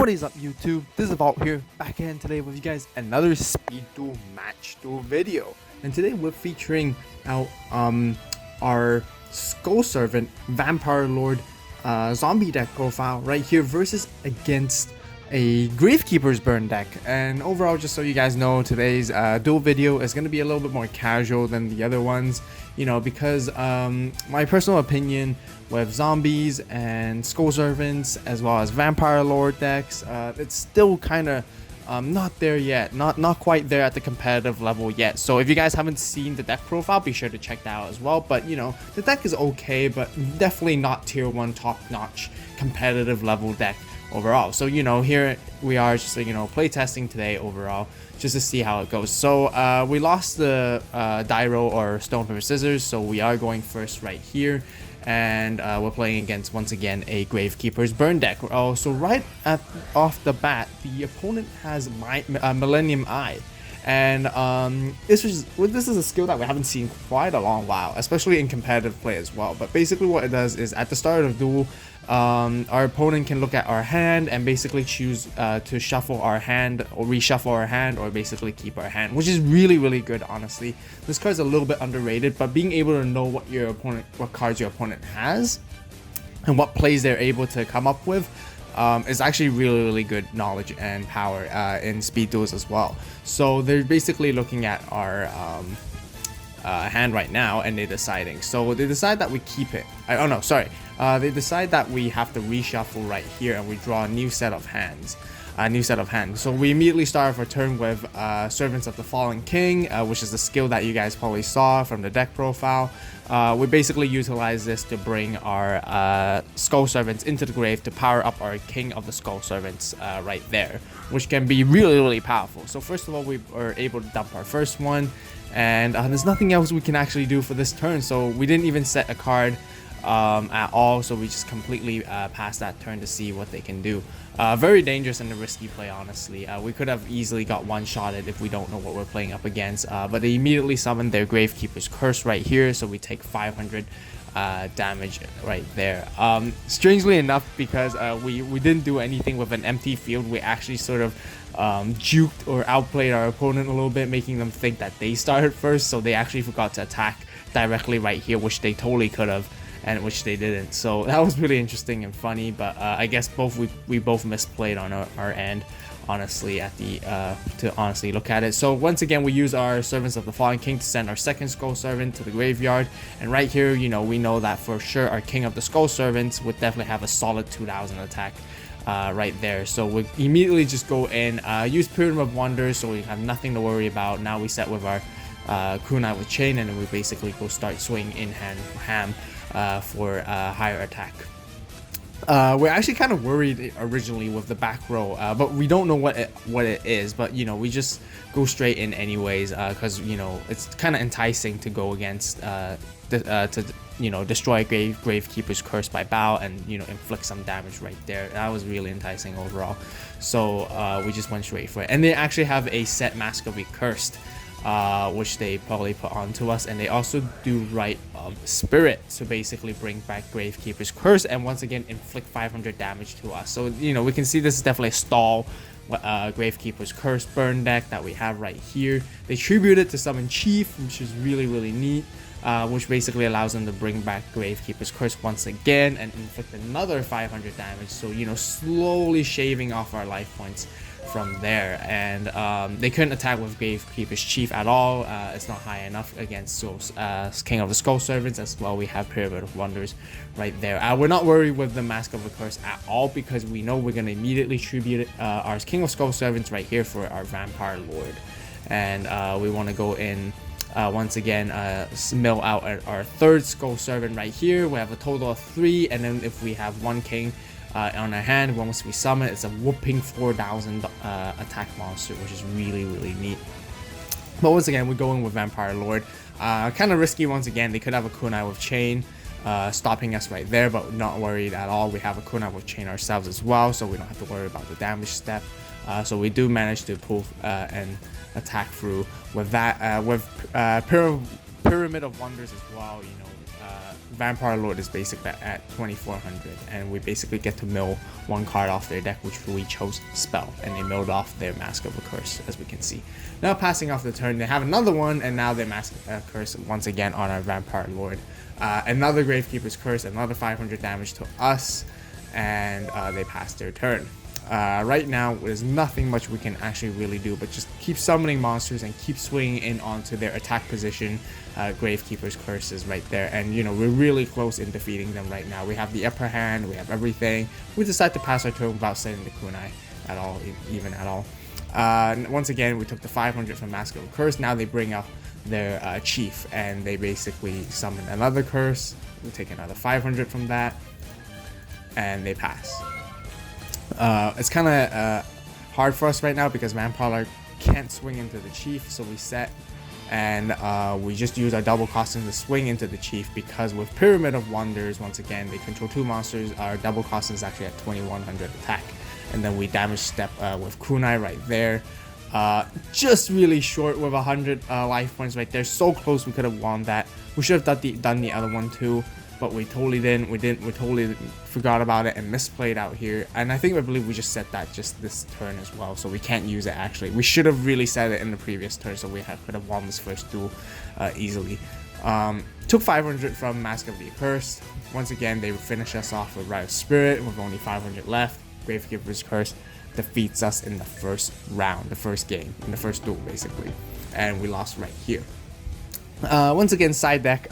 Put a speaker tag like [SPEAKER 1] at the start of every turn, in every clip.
[SPEAKER 1] What is up, YouTube? This is AVAULT here, back again today with you guys, another speed duel match duel video. And today we're featuring out our Skull Servant Vampire Lord zombie deck profile right here versus against a Gravekeeper's burn deck. And overall, just so you guys know, today's duel video is going to be a little bit more casual than the other ones, you know, because my personal opinion with zombies and Skull Servants as well as Vampire Lord decks, it's still kind of not there yet, not quite there at the competitive level yet. So if you guys haven't seen the deck profile, be sure to check that out as well. But you know, the deck is okay, but definitely not tier 1 top-notch competitive level deck overall. So you know, here we are just play testing today overall, just to see how it goes. So we lost the die roll or stone paper scissors, so we are going first right here. And we're playing against, once again, a Gravekeeper's burn deck. Oh, so right off the bat, the opponent has Millennium Eye. And this is a skill that we haven't seen quite a long while, especially in competitive play as well. But basically what it does is at the start of duel, our opponent can look at our hand and basically choose to shuffle our hand or reshuffle our hand, or basically keep our hand, which is really good. Honestly, this card's a little bit underrated, but being able to know what cards your opponent has and what plays they're able to come up with is actually really good knowledge and power in speed duels as well. So they're basically looking at our hand right now, and they're deciding. So they decide that we keep it. They decide that we have to reshuffle right here, and we draw a new set of hands. So we immediately start our turn with Servants of the Fallen King, which is the skill that you guys probably saw from the deck profile. We basically utilize this to bring our Skull Servants into the grave to power up our King of the Skull Servants right there, which can be really powerful. So first of all, we were able to dump our first one, and there's nothing else we can actually do for this turn. So we didn't even set a card at all, so we just completely passed that turn to see what they can do. Very dangerous and a risky play, honestly. We could have easily got one-shotted if we don't know what we're playing up against, but they immediately summoned their Gravekeeper's Curse right here, so we take 500 damage right there. Strangely enough, because we didn't do anything with an empty field, we actually sort of juked or outplayed our opponent a little bit, making them think that they started first, so they actually forgot to attack directly right here, which they totally could have, and which they didn't. So that was really interesting and funny, but I guess we both misplayed on our end, honestly, at the to honestly look at it. So once again, we use our Servants of the Fallen King to send our second Skull Servant to the graveyard, and right here, you know, we know that for sure our King of the Skull Servants would definitely have a solid 2000 attack right there. So we immediately just go in, use Pyramid of Wonders, so we have nothing to worry about. Now we set with our Kunai with Chain, and then we basically go start swinging in ham for higher attack. We're actually kind of worried originally with the back row, but we don't know what it is. But you know, we just go straight in anyways, because you know, it's kind of enticing to go against destroy Gravekeeper's Curse by bow and inflict some damage right there. That was really enticing overall. So we just went straight for it, and they actually have a set Mask of the Cursed, which they probably put onto us, and they also do Rite of Spirit to basically bring back Gravekeeper's Curse and once again inflict 500 damage to us. So you know, we can see this is definitely a stall Gravekeeper's Curse burn deck that we have right here. They tribute it to summon Chief, which is really neat, which basically allows them to bring back Gravekeeper's Curse once again and inflict another 500 damage. So you know, slowly shaving off our life points from there. And they couldn't attack with Gravekeeper's Chief at all. It's not high enough against King of the Skull Servants. As well, we have Pyramid of Wonders right there. We're not worried with the Mask of the Curse at all, because we know we're going to immediately tribute our King of Skull Servants right here for our Vampire Lord. And we want to go in once again, mill out our third Skull Servant right here. We have a total of 3, and then if we have one King on our hand, once we summon, it's a whooping 4,000 attack monster, which is really neat. But once again, we're going with Vampire Lord. Kind of risky once again. They could have a Kunai with Chain stopping us right there, but not worried at all. We have a Kunai with Chain ourselves as well, so we don't have to worry about the damage step. So we do manage to pull and attack through with that. With Pyramid of Wonders as well, you know, Vampire Lord is basically at 2400, and we basically get to mill one card off their deck, which we chose Spell, and they milled off their Mask of a Curse, as we can see. Now passing off the turn, they have another one, and now their Mask of a Curse once again on our Vampire Lord. Another Gravekeeper's Curse, another 500 damage to us, and they pass their turn. Right now, there's nothing much we can actually really do, but just keep summoning monsters and keep swinging in onto their attack position. Gravekeeper's Curse is right there, and you know, we're really close in defeating them right now. We have the upper hand, we have everything. We decide to pass our turn without sending the kunai at all, even at all. Once again, we took the 500 from Mask of a Curse. Now they bring up their chief, and they basically summon another curse. We take another 500 from that, and they pass. It's kind of hard for us right now because Vampire can't swing into the chief, so we set, and we just use our double costing to swing into the chief, because with Pyramid of Wonders, once again, they control 2 monsters. Our double costing is actually at 2100 attack, and then we damage step with kunai right there. Just really short with 100 life points right there. So close, we could have won that. We should have done the other one too, but we totally didn't. We totally forgot about it and misplayed out here. And I believe we just set that just this turn as well, so we can't use it actually. We should have really set it in the previous turn, so we could have won this first duel easily. Took 500 from Mask of the Accursed. Once again, they finish us off with Rite of Spirit with only 500 left. Gravekeeper's Curse defeats us in the first round, the first game, in the first duel basically, and we lost right here. Once again, side deck.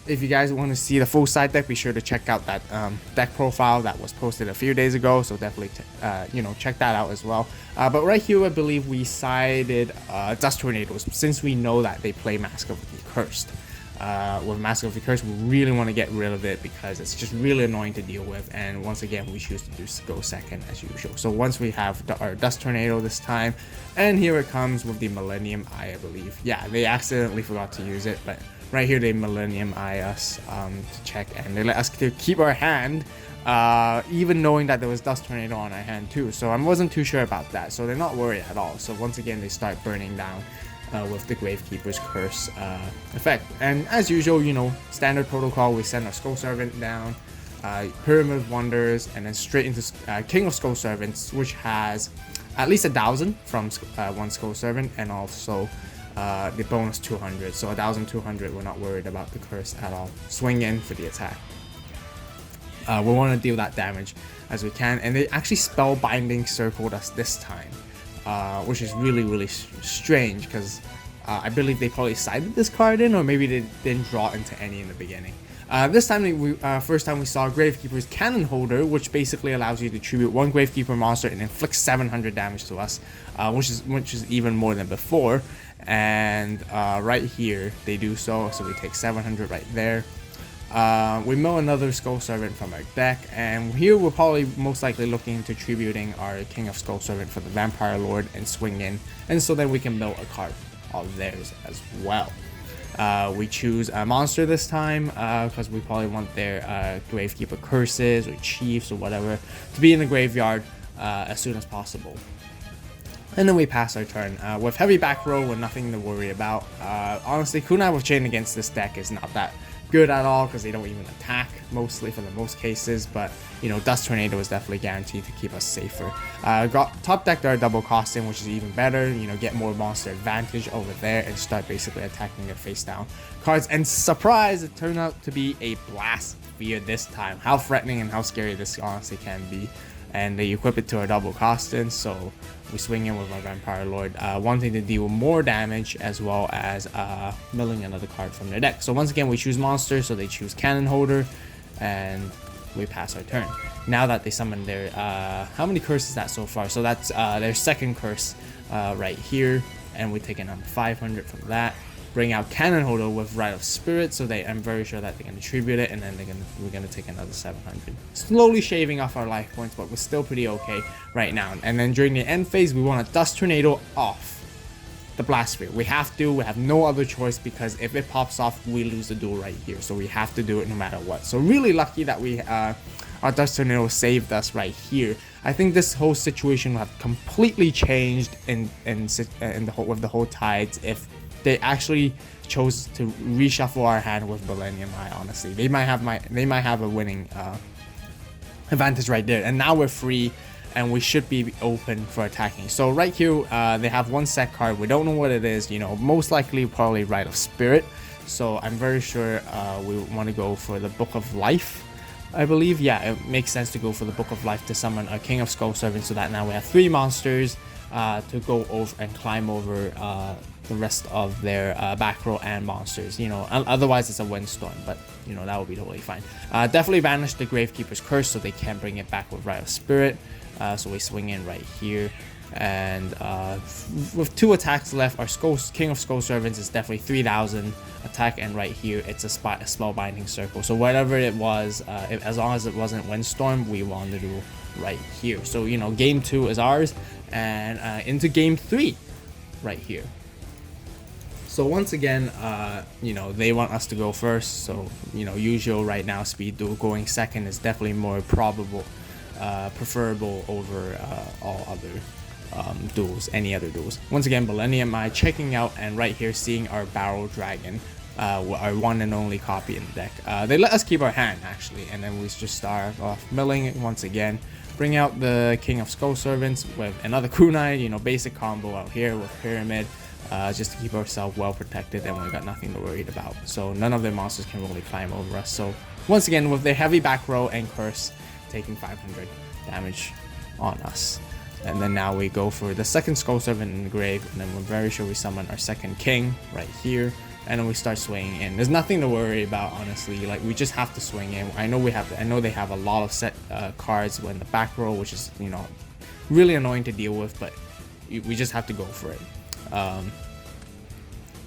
[SPEAKER 1] If you guys want to see the full side deck, be sure to check out that deck profile that was posted a few days ago, so definitely check that out as well. But right here, I believe we sided Dust Tornadoes, since we know that they play Mask of the Accursed. With Mask of the Curse, we really want to get rid of it because it's just really annoying to deal with, and once again we choose to go second as usual. So once we have our Dust Tornado this time, and here it comes with the Millennium Eye, I believe. Yeah, they accidentally forgot to use it, but right here they Millennium Eye us to check, and they let us to keep our hand, even knowing that there was Dust Tornado on our hand too, so I wasn't too sure about that, so they're not worried at all. So once again they start burning down with the Gravekeeper's Curse effect. And as usual, you know, standard protocol, we send our Skull Servant down, Pyramid of Wonders, and then straight into King of Skull Servants, which has at least 1,000 from one Skull Servant, and also the bonus 200. So 1,200, we're not worried about the curse at all. Swing in for the attack. We want to deal that damage as we can, and they actually Spellbinding circled us this time. Which is really strange, because I believe they probably sided this card in, or maybe they didn't draw into any in the beginning. This time, first time we saw Gravekeeper's Cannon Holder, which basically allows you to tribute one Gravekeeper monster and inflict 700 damage to us, which is even more than before. And right here they do so we take 700 right there. We mill another Skull Servant from our deck, and here we're probably most likely looking into tributing our King of Skull Servant for the Vampire Lord and swing in, and so then we can mill a card of theirs as well. We choose a monster this time because we probably want their Gravekeeper Curses or Chiefs or whatever to be in the graveyard as soon as possible. And then we pass our turn. With heavy back row, we're nothing to worry about. Honestly, Kunai with Chain against this deck is not that good at all because they don't even attack mostly for the most cases, but you know, Dust Tornado is definitely guaranteed to keep us safer. Got top decked our double costing, which is even better. You know, get more monster advantage over there and start basically attacking their face down cards. And surprise, it turned out to be a Blast Sphere this time. How threatening and how scary this honestly can be. And they equip it to our double costing, so we swing in with our Vampire Lord, wanting to deal more damage as well as milling another card from their deck. So once again we choose monster, so they choose Cannon Holder, and we pass our turn. Now that they summon their how many curses is that so far? So that's their second curse right here, and we take another 500 from that. Bring out Cannon Holder with Rite of Spirit, so I'm very sure that they're gonna tribute it, and then we're gonna take another 700. Slowly shaving off our life points, but we're still pretty okay right now. And then during the end phase, we want to Dust Tornado off the Blast Sphere. We have no other choice, because if it pops off, we lose the duel right here. So we have to do it no matter what. So really lucky that we our Dust Tornado saved us right here. I think this whole situation would have completely changed with the whole tides if they actually chose to reshuffle our hand with Millennium Eye. Honestly, they might have a winning advantage right there, and now we're free and we should be open for attacking. So right here they have one set card. We don't know what it is, you know, most likely probably Rite of Spirit. So I'm very sure we want to go for the Book of Life, I believe. Yeah, it makes sense to go for the Book of Life to summon a King of Skull Servant, so that now we have 3 monsters to go over and climb over the rest of their back row and monsters. You know, otherwise it's a windstorm, but you know, that would be totally fine. Definitely banish the Gravekeeper's Curse so they can't bring it back with Rite of Spirit. So we swing in right here, and with 2 attacks left, our King of Skull Servants is definitely 3000 attack, and right here it's a Spellbinding Circle. So whatever it was, as long as it wasn't Windstorm, we want to do right here. So you know, game 2 is ours, and into game 3 right here. So once again, you know, they want us to go first, so you know, usual right now Speed Duel going second is definitely more probable, preferable over all other duels, any other duels. Once again, Millennium Eye checking out, and right here seeing our Barrel Dragon, our one and only copy in the deck. They let us keep our hand actually, and then we just start off milling once again. Bring out the King of Skull Servants with another Kunai, you know, basic combo out here with Pyramid, just to keep ourselves well protected, and we got nothing to worry about. So none of their monsters can really climb over us. So once again, with their heavy back row and Curse, taking 500 damage on us. And then now we go for the second Skull Servant in the grave, and then we're very sure we summon our second King right here, and then we start swinging in. There's nothing to worry about, honestly. Like, we just have to swing in. I know they have a lot of set cards in the back row, which is, you know, really annoying to deal with, but we just have to go for it.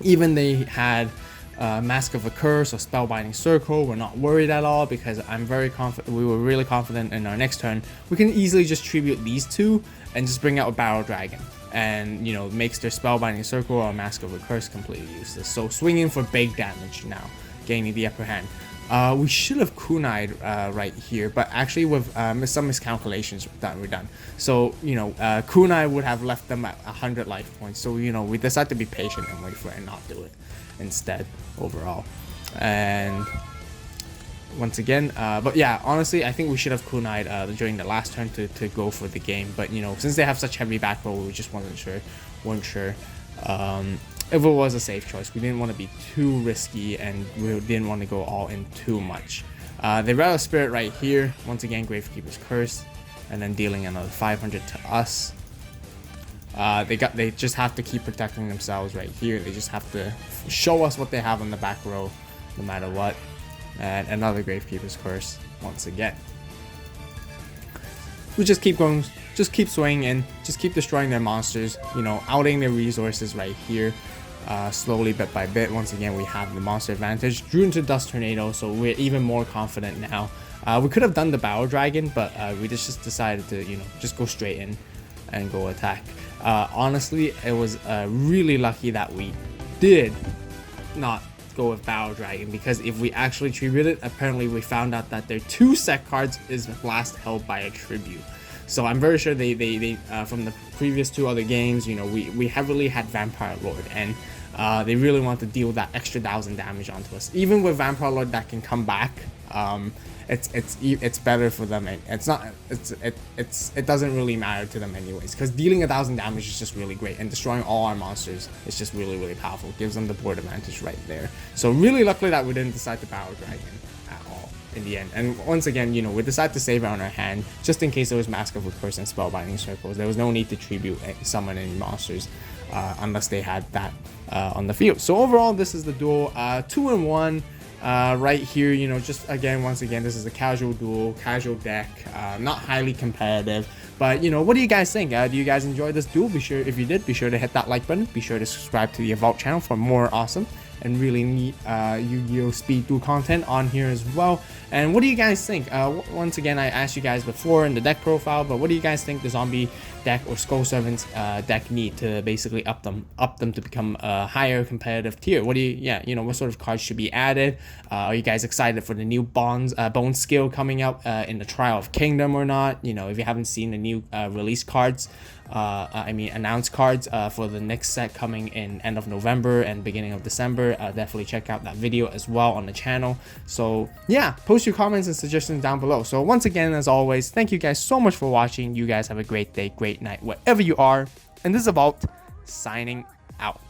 [SPEAKER 1] Even they had Mask of a Curse or Spellbinding Circle, we're not worried at all, because I'm very confident, we were really confident in our next turn we can easily just tribute these 2 and just bring out a Barrel Dragon, and you know, makes their Spellbinding Circle or Mask of a Curse completely useless. So swinging for big damage now, gaining the upper hand. We should have kunai'd right here, but actually with some miscalculations that were done. So you know, kunai would have left them at 100 life points, so you know, we decided to be patient and wait for it and not do it instead overall. And once again, but yeah, honestly I think we should have kunai'd during the last turn to go for the game, but you know, since they have such heavy back row, we just weren't sure if it was a safe choice. We didn't want to be too risky, and we didn't want to go all in too much. They Rite of Spirit right here, once again Gravekeeper's Curse, and then dealing another 500 to us. They just have to keep protecting themselves right here. They just have to show us what they have on the back row no matter what. And another Gravekeeper's Curse once again. We just keep going, just keep swinging in, just keep destroying their monsters, you know, outing their resources right here, slowly bit by bit. Once again, we have the monster advantage. Drew into Dust Tornado, so we're even more confident now. We could have done the Barrel Dragon, but we just decided to, you know, just go straight in and go attack. Honestly, it was really lucky that we did not go with Barrel Dragon, because if we actually tributed, apparently we found out that their 2 set cards is last held by a tribute. So I'm very sure they from the previous 2 other games, you know, we heavily had Vampire Lord, and they really want to deal that extra 1000 damage onto us. Even with Vampire Lord that can come back, it's better for them. It doesn't really matter to them anyways, because dealing 1000 damage is just really great, and destroying all our monsters is just really powerful. Gives them the board advantage right there. So really luckily that we didn't decide to Barrel Dragon at all in the end. And once again, you know, we decided to save it on our hand just in case there was Mask of a Curse and Spellbinding Circles. There was no need to tribute summon any monsters unless they had that on the field. So overall, this is the duel, 2-1. Right here, you know, just again, once again, this is a casual duel, casual deck, not highly competitive, but you know, what do you guys think? Do you guys enjoy this duel? Be sure, if you did, be sure to hit that like button. Be sure to subscribe to the AVAULT channel for more awesome and really neat Yu-Gi-Oh! Speed Duel content on here as well. And what do you guys think? Once again, I asked you guys before in the deck profile, but what do you guys think the zombie deck or Skull Servants deck need to basically up them to become a higher competitive tier? What do you, what sort of cards should be added? Are you guys excited for the new bone skill coming out in the Trial of Kingdom or not? You know, if you haven't seen the new release cards, announced cards for the next set coming in end of November and beginning of December. Definitely check out that video as well on the channel. So yeah, post your comments and suggestions down below. So once again, as always, thank you guys so much for watching. You guys have a great day, great night, wherever you are. And this is AVAULT signing out.